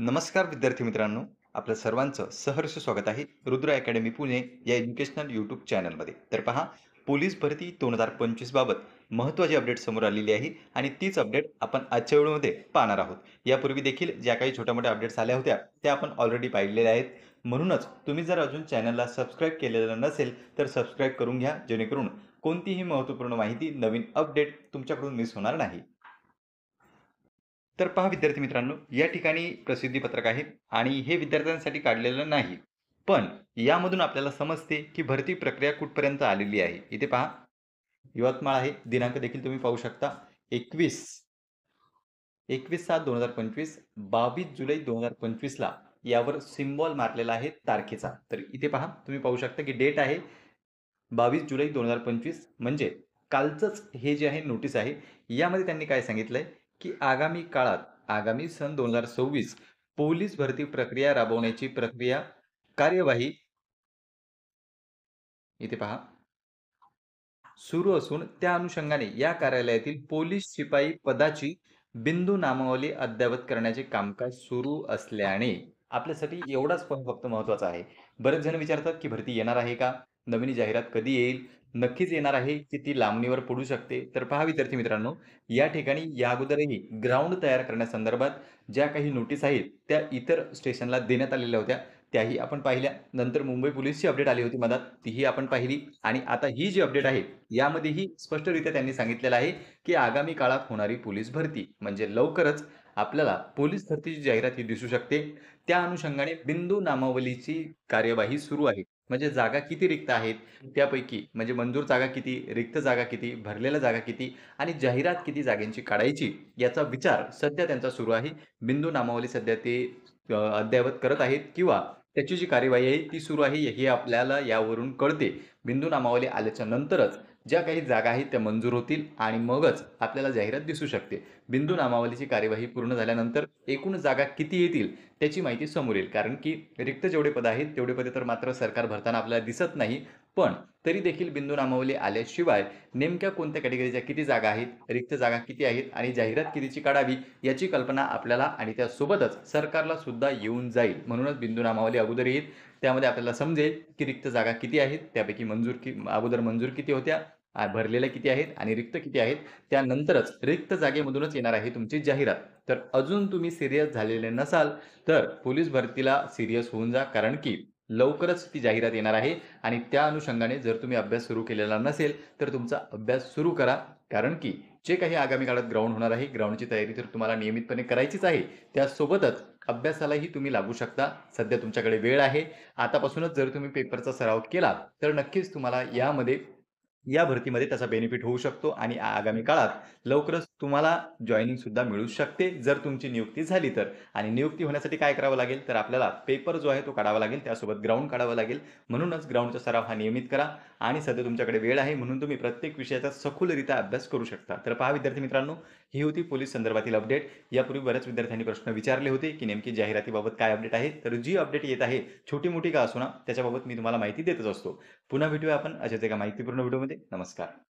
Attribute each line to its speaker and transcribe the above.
Speaker 1: नमस्कार विद्यार्थी मित्रांनो, आपल्या सर्वांचं सहर्ष स्वागत आहे रुद्र अकॅडमी पुणे या एज्युकेशनल यूट्यूब चॅनलमध्ये. तर पहा, पोलीस भरती 2025 बाबत महत्त्वाची अपडेट समोर आलेली आहे आणि तीच अपडेट आपण आजच्या व्हिडिओमध्ये पाहणार आहोत. यापूर्वी देखील ज्या काही छोट्या-मोठ्या अपडेट्स आल्या होत्या, त्या आपण ऑलरेडी पाहिलेल्या आहेत. म्हणूनच तुम्ही जर अजून चॅनलला सबस्क्राईब केलेलं नसेल, तर सबस्क्राईब करून घ्या, जेणेकरून कोणतीही महत्त्वपूर्ण माहिती, नवीन अपडेट तुमच्याकडून मिस होणार नाही. तर पहा विद्यार्थी मित्रांनो, या ठिकाणी प्रसिद्धी पत्रक आहे आणि हे विद्यार्थ्यांसाठी काढलेलं नाही. पण यामधून आपल्याला समजते की भरती प्रक्रिया कुठपर्यंत आलेली आहे. इथे पहा, यवतमाळ आहे. दिनांक देखील तुम्ही पाहू शकता. 21/7/2025, 22 जुलै 2025 ला यावर सिम्बॉल मारलेला आहे तारखेचा. तर इथे पहा, तुम्ही पाहू शकता की डेट आहे 22 जुलै 2025, म्हणजे कालचंच हे जे आहे नोटीस आहे. यामध्ये त्यांनी काय सांगितलंय की आगामी काळात, आगामी सन 2026 पोलीस भरती प्रक्रिया राबवण्याची कार्यवाही इथे पहा सुरू असून त्या अनुषंगाने या कार्यालयातील पोलीस शिपाई पदाची बिंदू नामावली अद्ययावत करण्याचे कामकाज सुरू असल्याने आपल्यासाठी एवढाच पण फक्त महत्त्वाचा आहे. बरेच जण विचारतात की भरती येणार आहे का? नवीन जाहिरात कधी येईल? नक्कीच येणार आहे की ती लांबणीवर पडू शकते. तर पहा विद्यार्थी मित्रांनो, या ठिकाणी या अगोदरही ग्राउंड तयार करण्यासंदर्भात ज्या काही नोटीस आहेत, त्या इतर स्टेशनला देण्यात आलेल्या होत्या. त्याही आपण पाहिल्या. नंतर मुंबई पोलिसची अपडेट आली होती मधात, तीही आपण पाहिली आणि आता ही जी अपडेट आहे, यामध्येही स्पष्टरित्या त्यांनी सांगितलेलं आहे, की आगामी काळात होणारी पोलीस भरती म्हणजे लवकरच आपल्याला पोलीस भरतीची जाहिरात ही दिसू शकते. त्या अनुषंगाने बिंदू नामावलीची कार्यवाही सुरू आहे. म्हणजे जागा किती रिक्त आहेत, त्यापैकी म्हणजे मंजूर जागा किती, रिक्त जागा किती, भरलेल्या जागा किती आणि जाहिरात किती जागांची काढायची, याचा विचार सध्या त्यांचा सुरू आहे. बिंदू नामावली सध्या ते अद्ययावत करत आहेत किंवा त्याची जी कार्यवाही आहे ती सुरू आहे, हे आपल्याला यावरून कळते. बिंदू नामावली आल्याच्या नंतरच ज्या काही जागा आहेत त्या मंजूर होतील आणि मगच आपल्याला जाहिरात दिसू शकते. बिंदू नामावलीची कार्यवाही पूर्ण झाल्यानंतर एकूण जागा किती येतील त्याची माहिती समोर येईल. कारण की रिक्त जेवढे पद आहेत तेवढे पदे तर मात्र सरकार भरताना आपल्याला दिसत नाही. पण तरी देखील बिंदू नामावली आल्याशिवाय नेमक्या कोणत्या कॅटेगरीच्या किती जागा आहेत, रिक्त जागा किती आहेत आणि जाहिरात कितीची काढावी याची कल्पना आपल्याला आणि त्यासोबतच सरकारला सुद्धा येऊन जाईल. म्हणूनच बिंदू नामावली अगोदर येईल. त्यामध्ये आपल्याला समजेल की रिक्त जागा किती आहेत, त्यापैकी अगोदर मंजूर किती होत्या, भरलेल्या किती आहेत आणि रिक्त किती आहेत. त्यानंतरच रिक्त जागेमधूनच येणार आहे तुमची जाहिरात. तर अजून तुम्ही सीरियस झालेले नसाल, तर पोलीस भरतीला सीरियस होऊन जा. कारण की लवकरच ती जाहिरात येणार आहे आणि त्या अनुषंगाने जर तुम्ही अभ्यास सुरू केलेला नसेल, तर तुमचा अभ्यास सुरू करा. कारण की जे काही आगामी काळात ग्राउंड होणार आहे, ग्राउंडची तयारी तर तुम्हाला नियमितपणे करायचीच आहे. त्यासोबतच अभ्यासालाही तुम्ही लागू शकता. सध्या तुमच्याकडे वेळ आहे. आतापासूनच जर तुम्ही पेपरचा सराव केला, तर नक्कीच तुम्हाला या भरतीमध्ये त्याचा बेनिफिट होऊ शकतो आणि आगामी काळात लवकरच तुम्हाला जॉइनिंग सुद्धा मिळू शकते, जर तुमची नियुक्ती झाली तर. आणि नियुक्ती होण्यासाठी काय करावं लागेल, तर आपल्याला पेपर जो आहे तो काढावा लागेल, त्यासोबत ग्राउंड काढावं लागेल. म्हणूनच ग्राउंडचा सराव हा नियमित करा आणि सध्या तुमच्याकडे वेळ आहे म्हणून तुम्ही प्रत्येक विषयाचा सखोलरित्या अभ्यास करू शकता. तर पहा विद्यार्थी मित्रांनो, ही होती पोलीस संदर्भातील अपडेट. यापूर्वी बऱ्याच विद्यार्थ्यांनी प्रश्न विचारले होते, की नेमकी जाहिरातीबाबत काय अपडेट आहे. तर जी अपडेट येत आहे, छोटी-मोठी का असो ना, त्याच्याबाबत मी तुम्हाला माहिती देतच असतो. पुन्हा भेटूया आपण अशाच एका माहितीपूर्ण व्हिडिओमध्ये. नमस्कार.